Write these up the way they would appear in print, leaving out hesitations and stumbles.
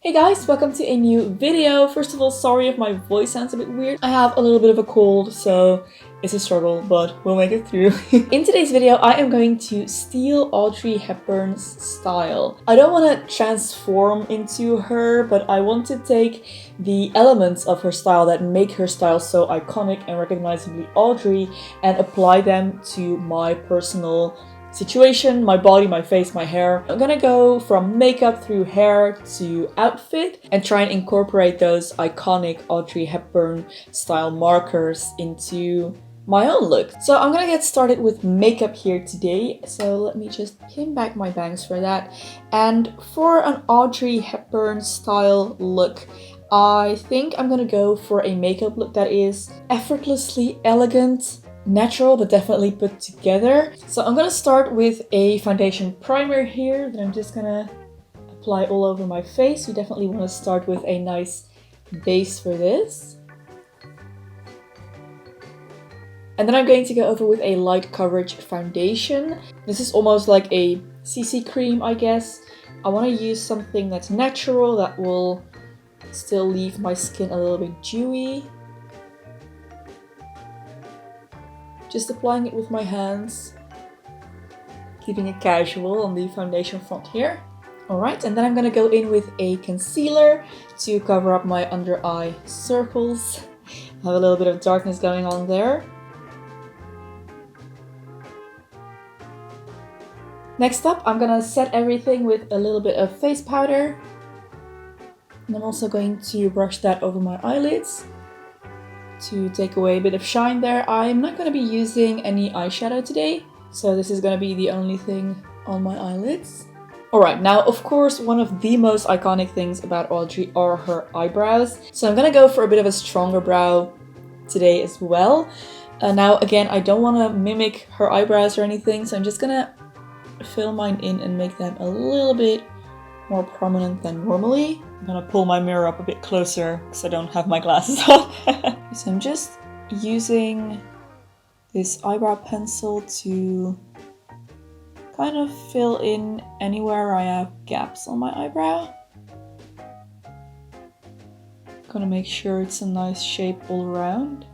Hey guys, welcome to a new video. First of all, sorry if my voice sounds a bit weird. I have a little bit of a cold, so it's a struggle, but we'll make it through. In today's video, I am going to steal Audrey Hepburn's style. I don't want to transform into her, but I want to take the elements of her style that make her style so iconic and recognizably Audrey and apply them to my personal situation, my body, my face, my hair. I'm gonna go from makeup through hair to outfit and try and incorporate those iconic Audrey Hepburn style markers into my own look. So I'm gonna get started with makeup here today. So let me just pin back my bangs for that. And for an Audrey Hepburn style look, I think I'm gonna go for a makeup look that is effortlessly elegant, natural, but definitely put together. So I'm gonna start with a foundation primer here that I'm just gonna apply all over my face. You definitely want to start with a nice base for this. And then I'm going to go over with a light coverage foundation. This is almost like a CC cream, I guess. I want to use something that's natural that will still leave my skin a little bit dewy. Just applying it with my hands, keeping it casual on the foundation front here. Alright, and then I'm gonna go in with a concealer to cover up my under eye circles. I have a little bit of darkness going on there. Next up, I'm gonna set everything with a little bit of face powder. And I'm also going to brush that over my eyelids to take away a bit of shine there. I'm not going to be using any eyeshadow today, so this is going to be the only thing on my eyelids. Alright, now of course one of the most iconic things about Audrey are her eyebrows. So I'm going to go for a bit of a stronger brow today as well. Now again, I don't want to mimic her eyebrows or anything, so I'm just going to fill mine in and make them a little bit more prominent than normally. I'm gonna pull my mirror up a bit closer because I don't have my glasses on. So I'm just using this eyebrow pencil to kind of fill in anywhere I have gaps on my eyebrow. Gonna make sure it's a nice shape all around.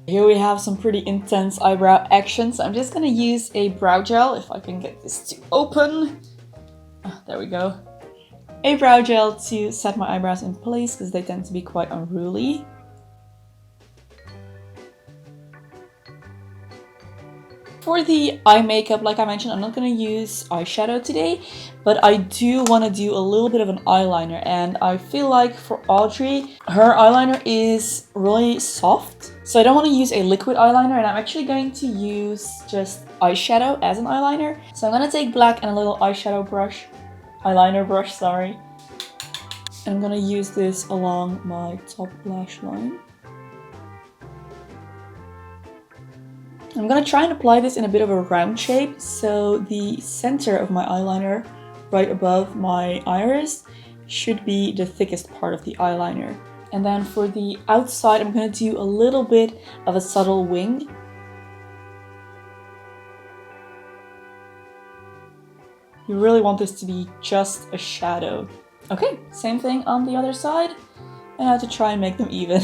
Here we have some pretty intense eyebrow action, so I'm just gonna use a brow gel, if I can get this to open. There we go. A brow gel to set my eyebrows in place, because they tend to be quite unruly. For the eye makeup, like I mentioned, I'm not going to use eyeshadow today, but I do want to do a little bit of an eyeliner, and I feel like for Audrey, her eyeliner is really soft, so I don't want to use a liquid eyeliner, and I'm actually going to use just eyeshadow as an eyeliner. So I'm going to take black and a little eyeshadow brush, eyeliner brush, sorry, and I'm going to use this along my top lash line. I'm gonna try and apply this in a bit of a round shape, so the center of my eyeliner, right above my iris, should be the thickest part of the eyeliner. And then for the outside, I'm gonna do a little bit of a subtle wing. You really want this to be just a shadow. Okay, same thing on the other side. And I have to try and make them even.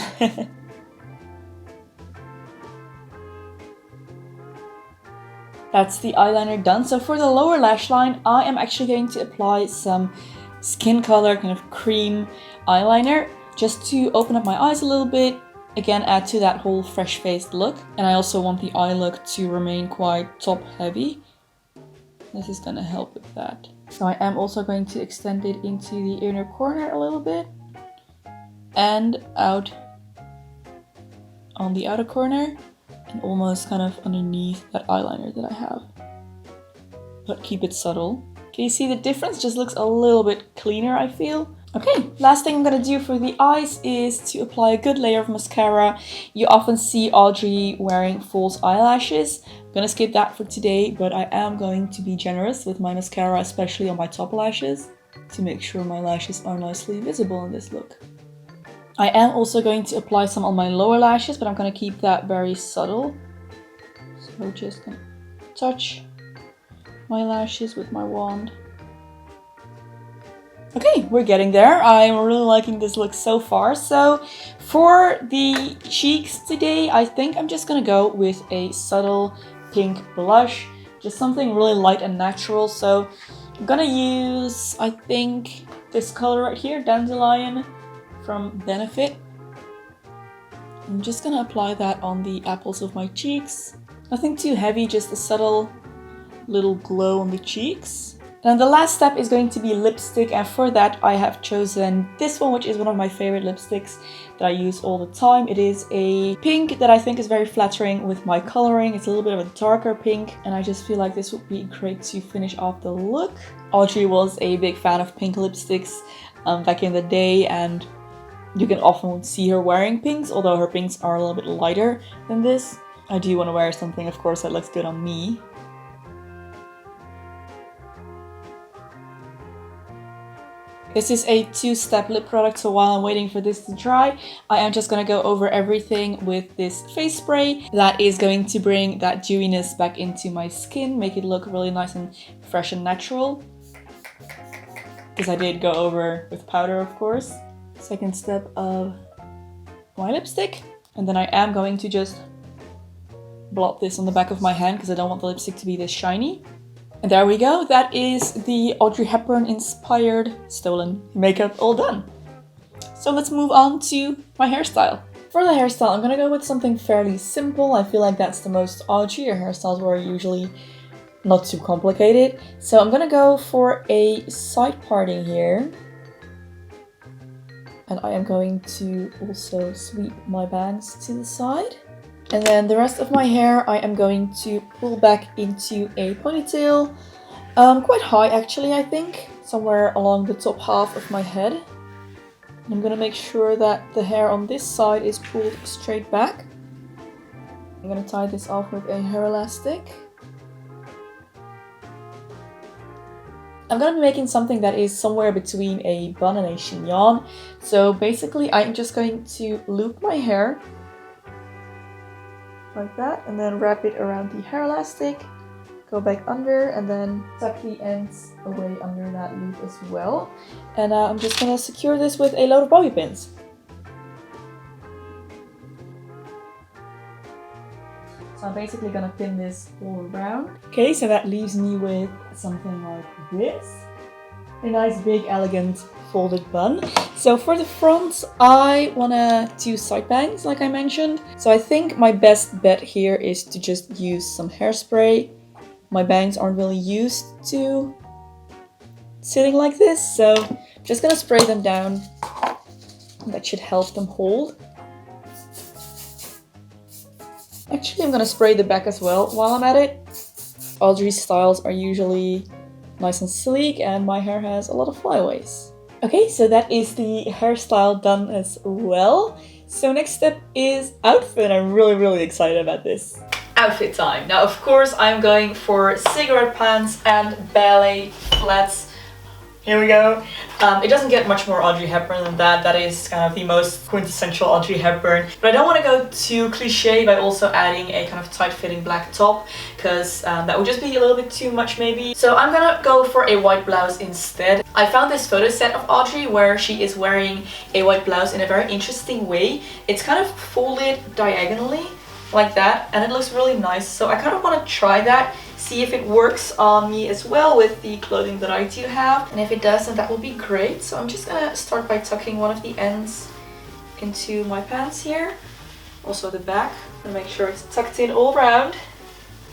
That's the eyeliner done. So for the lower lash line, I am actually going to apply some skin color, kind of cream eyeliner, just to open up my eyes a little bit. Again, add to that whole fresh-faced look. And I also want the eye look to remain quite top-heavy. This is gonna help with that. So I am also going to extend it into the inner corner a little bit. And out on the outer corner. And almost kind of underneath that eyeliner that I have. But keep it subtle. Can you see the difference? Just looks a little bit cleaner, I feel. Okay, last thing I'm gonna do for the eyes is to apply a good layer of mascara. You often see Audrey wearing false eyelashes. I'm gonna skip that for today, but I am going to be generous with my mascara, especially on my top lashes, to make sure my lashes are nicely visible in this look. I am also going to apply some on my lower lashes, but I'm going to keep that very subtle. So just gonna touch my lashes with my wand. Okay, we're getting there. I'm really liking this look so far. So for the cheeks today, I think I'm just gonna go with a subtle pink blush. Just something really light and natural. So I'm gonna use, I think, this color right here, Dandelion from Benefit. I'm just gonna apply that on the apples of my cheeks. Nothing too heavy, just a subtle little glow on the cheeks. And the last step is going to be lipstick, and for that I have chosen this one, which is one of my favorite lipsticks that I use all the time. It is a pink that I think is very flattering with my coloring. It's a little bit of a darker pink, and I just feel like this would be great to finish off the look. Audrey was a big fan of pink lipsticks back in the day, and you can often see her wearing pinks, although her pinks are a little bit lighter than this. I do want to wear something, of course, that looks good on me. This is a two-step lip product, so while I'm waiting for this to dry, I am just gonna go over everything with this face spray. That is going to bring that dewiness back into my skin, make it look really nice and fresh and natural. Because I did go over with powder, of course. Second step of my lipstick. And then I am going to just blot this on the back of my hand because I don't want the lipstick to be this shiny. And there we go, that is the Audrey Hepburn inspired stolen makeup all done. So let's move on to my hairstyle. For the hairstyle, I'm gonna go with something fairly simple. I feel like that's the most Audrey. Her hairstyles were usually not too complicated. So I'm gonna go for a side parting here. And I am going to also sweep my bangs to the side. And then the rest of my hair I am going to pull back into a ponytail. Quite high actually, I think. Somewhere along the top half of my head. And I'm gonna make sure that the hair on this side is pulled straight back. I'm gonna tie this off with a hair elastic. I'm gonna be making something that is somewhere between a bun and a chignon. So basically I'm just going to loop my hair like that, and then wrap it around the hair elastic, go back under, and then tuck the ends away under that loop as well. And I'm just gonna secure this with a load of bobby pins. So I'm basically gonna pin this all around. Okay, so that leaves me with something like this. A nice big elegant folded bun. So for the front, I wanna do side bangs like I mentioned. So I think my best bet here is to just use some hairspray. My bangs aren't really used to sitting like this, so I'm just gonna spray them down. That should help them hold. Actually, I'm gonna spray the back as well while I'm at it. Audrey's styles are usually nice and sleek, and my hair has a lot of flyaways. Okay, so that is the hairstyle done as well. So next step is outfit. I'm really excited about this. Outfit time. Now, of course, I'm going for cigarette pants and ballet flats. Here we go. It doesn't get much more Audrey Hepburn than that. That is kind of the most quintessential Audrey Hepburn. But I don't want to go too cliche by also adding a kind of tight-fitting black top, because that would just be a little bit too much maybe. So I'm gonna go for a white blouse instead. I found this photo set of Audrey where she is wearing a white blouse in a very interesting way. It's kind of folded diagonally like that, and it looks really nice. So I kind of want to try that, see if it works on me as well with the clothing that I do have, and if it does, then that will be great. So I'm just gonna start by tucking one of the ends into my pants here, also the back, and make sure it's tucked in all around.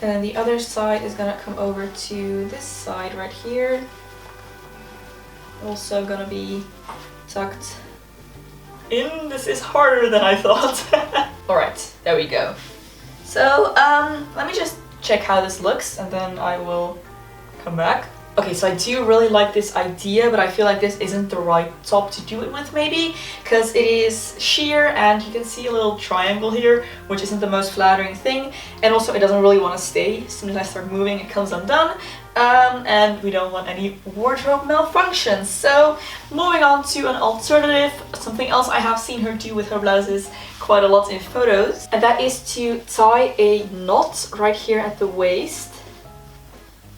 And then the other side is gonna come over to this side right here, also gonna be tucked in. This is harder than I thought. All right, there we go. So let me just check how this looks, and then I will come back. Okay, so I do really like this idea, but I feel like this isn't the right top to do it with maybe, because it is sheer and you can see a little triangle here, which isn't the most flattering thing, and also it doesn't really want to stay. As soon as I start moving, it comes undone, and we don't want any wardrobe malfunctions. So moving on to an alternative, something else I have seen her do with her blouses quite a lot in photos, and that is to tie a knot right here at the waist.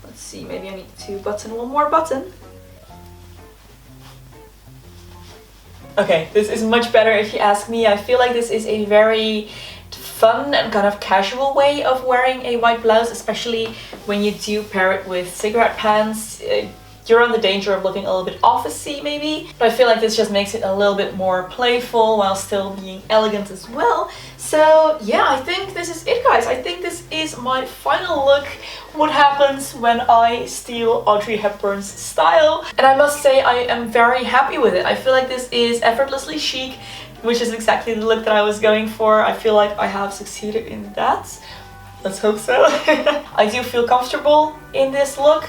Let's see, maybe I need to button one more button. Okay, this is much better if you ask me. I feel like this is a very fun and kind of casual way of wearing a white blouse, especially when you do pair it with cigarette pants. You're on the danger of looking a little bit officey maybe, but I feel like this just makes it a little bit more playful while still being elegant as well. So yeah, I think this is it, guys. I think this is my final look. What happens when I steal Audrey Hepburn's style? And I must say I am very happy with it. I feel like this is effortlessly chic, which is exactly the look that I was going for. I feel like I have succeeded in that. Let's hope so. I do feel comfortable in this look.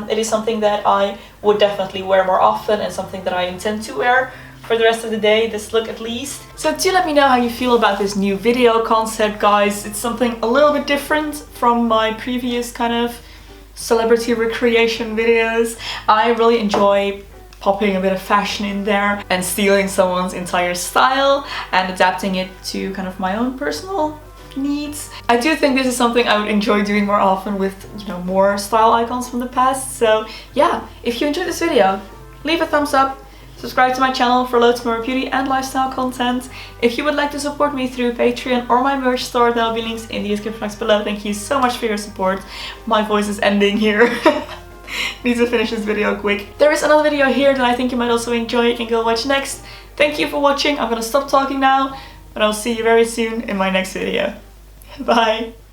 It is something that I would definitely wear more often and something that I intend to wear for the rest of the day, this look at least. So do let me know how you feel about this new video concept, guys. It's something a little bit different from my previous kind of celebrity recreation videos. I really enjoy popping a bit of fashion in there and stealing someone's entire style and adapting it to kind of my own personal needs. I do think this is something I would enjoy doing more often with, you know, more style icons from the past. So yeah, if you enjoyed this video, leave a thumbs up, subscribe to my channel for loads more beauty and lifestyle content. If you would like to support me through Patreon or my merch store, there will be links in the description box below. Thank you so much for your support. My voice is ending here. Need to finish this video quick. There is another video here that I think you might also enjoy. You can go watch next. Thank you for watching. I'm gonna stop talking now, but I'll see you very soon in my next video. Bye!